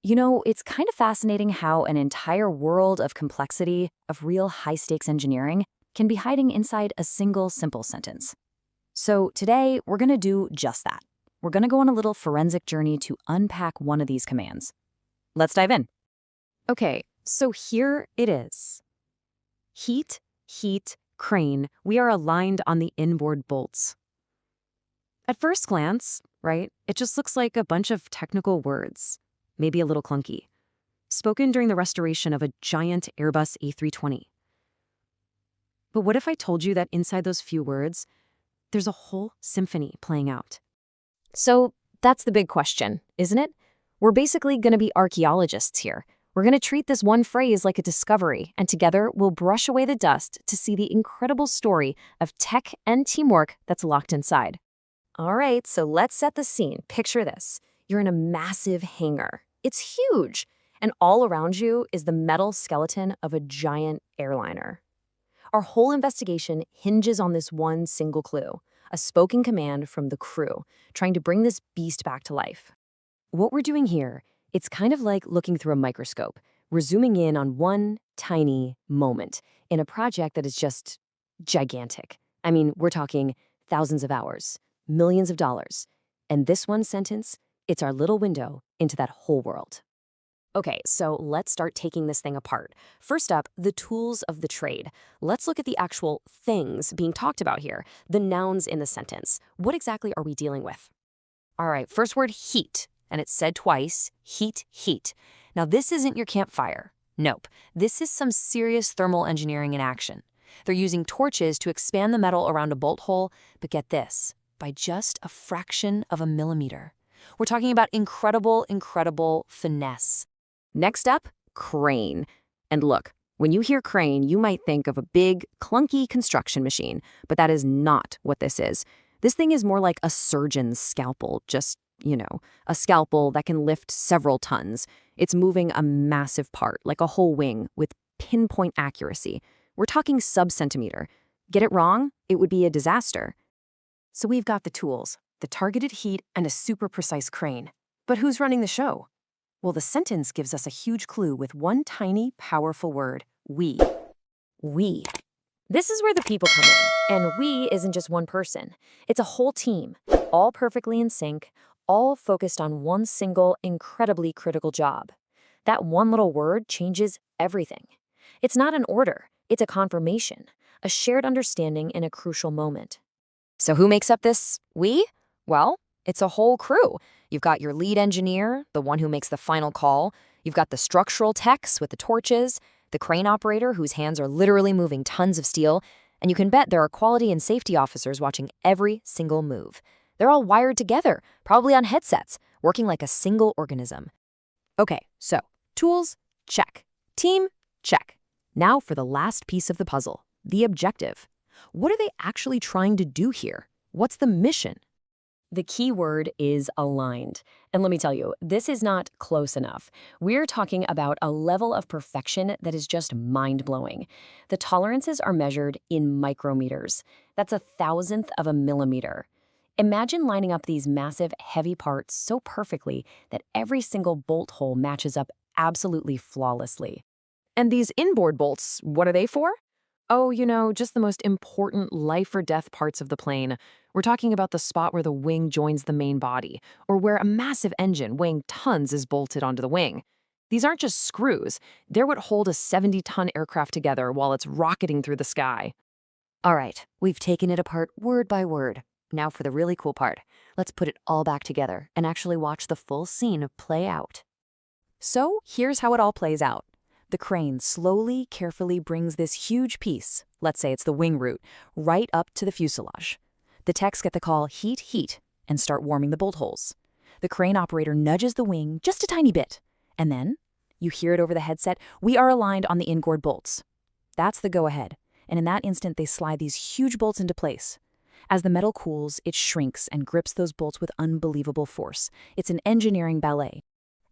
You know, it's kind of fascinating how an entire world of complexity, of real high-stakes engineering, can be hiding inside a single simple sentence. So today, we're going to do just that. We're going to go on a little forensic journey to unpack one of these commands. Let's dive in. Okay, so here it is. Heat, heat, crane. We are aligned on the inboard bolts. At first glance, right, it just looks like a bunch of technical words, maybe a little clunky, spoken during the restoration of a giant Airbus A320. But what if I told you that inside those few words, there's a whole symphony playing out? So that's the big question, isn't it? We're basically going to be archaeologists here. We're going to treat this one phrase like a discovery, and together we'll brush away the dust to see the incredible story of tech and teamwork that's locked inside. All right, so let's set the scene. Picture this. You're in a massive hangar. It's huge, and all around you is the metal skeleton of a giant airliner. Our whole investigation hinges on this one single clue, a spoken command from the crew, trying to bring this beast back to life. What we're doing here, it's kind of like looking through a microscope. We're zooming in on one tiny moment in a project that is just gigantic. I mean, we're talking thousands of hours, millions of dollars. And this one sentence, it's our little window into that whole world. Okay, so let's start taking this thing apart. First up, the tools of the trade. Let's look at the actual things being talked about here, the nouns in the sentence. What exactly are we dealing with? All right, first word, heat. And it's said twice, heat, heat. Now, this isn't your campfire. Nope. This is some serious thermal engineering in action. They're using torches to expand the metal around a bolt hole, but get this, by just a fraction of a millimeter. We're talking about incredible, incredible finesse. Next up, crane. And look, when you hear crane, you might think of a big, clunky construction machine, but that is not what this is. This thing is more like a surgeon's scalpel, just, a scalpel that can lift several tons. It's moving a massive part, like a whole wing, with pinpoint accuracy. We're talking sub-centimeter. Get it wrong, it would be a disaster. So we've got the tools, the targeted heat, and a super precise crane. But who's running the show? Well, the sentence gives us a huge clue with one tiny, powerful word, we. We. This is where the people come in. And we isn't just one person. It's a whole team, all perfectly in sync, all focused on one single, incredibly critical job. That one little word changes everything. It's not an order, it's a confirmation, a shared understanding in a crucial moment. So who makes up this we? Well, it's a whole crew. You've got your lead engineer, the one who makes the final call. You've got the structural techs with the torches, the crane operator whose hands are literally moving tons of steel, and you can bet there are quality and safety officers watching every single move. They're all wired together, probably on headsets, working like a single organism. Okay, so tools, check. Team, check. Now for the last piece of the puzzle, the objective. What are they actually trying to do here? What's the mission? The key word is aligned. And let me tell you, this is not close enough. We're talking about a level of perfection that is just mind-blowing. The tolerances are measured in micrometers. That's 1,000th of a millimeter. Imagine lining up these massive, heavy parts so perfectly that every single bolt hole matches up absolutely flawlessly. And these inboard bolts, what are they for? Oh, just the most important life or death parts of the plane. We're talking about the spot where the wing joins the main body, or where a massive engine weighing tons is bolted onto the wing. These aren't just screws. They're what hold a 70-ton aircraft together while it's rocketing through the sky. All right, we've taken it apart word by word. Now for the really cool part. Let's put it all back together and actually watch the full scene play out. So here's how it all plays out. The crane slowly, carefully brings this huge piece, let's say it's the wing root, right up to the fuselage. The techs get the call heat, heat, and start warming the bolt holes. The crane operator nudges the wing just a tiny bit, and then you hear it over the headset, we are aligned on the inboard bolts. That's the go-ahead, and in that instant they slide these huge bolts into place. As the metal cools, it shrinks and grips those bolts with unbelievable force. It's an engineering ballet.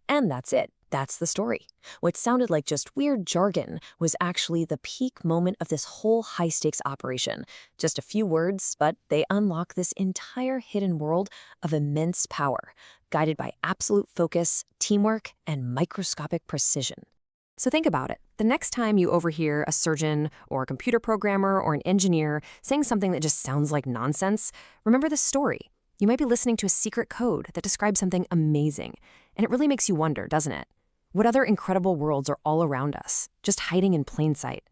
And that's it. That's the story. What sounded like just weird jargon was actually the peak moment of this whole high-stakes operation. Just a few words, but they unlock this entire hidden world of immense power, guided by absolute focus, teamwork, and microscopic precision. So think about it. The next time you overhear a surgeon or a computer programmer or an engineer saying something that just sounds like nonsense, remember this story. You might be listening to a secret code that describes something amazing, and it really makes you wonder, doesn't it? What other incredible worlds are all around us, just hiding in plain sight?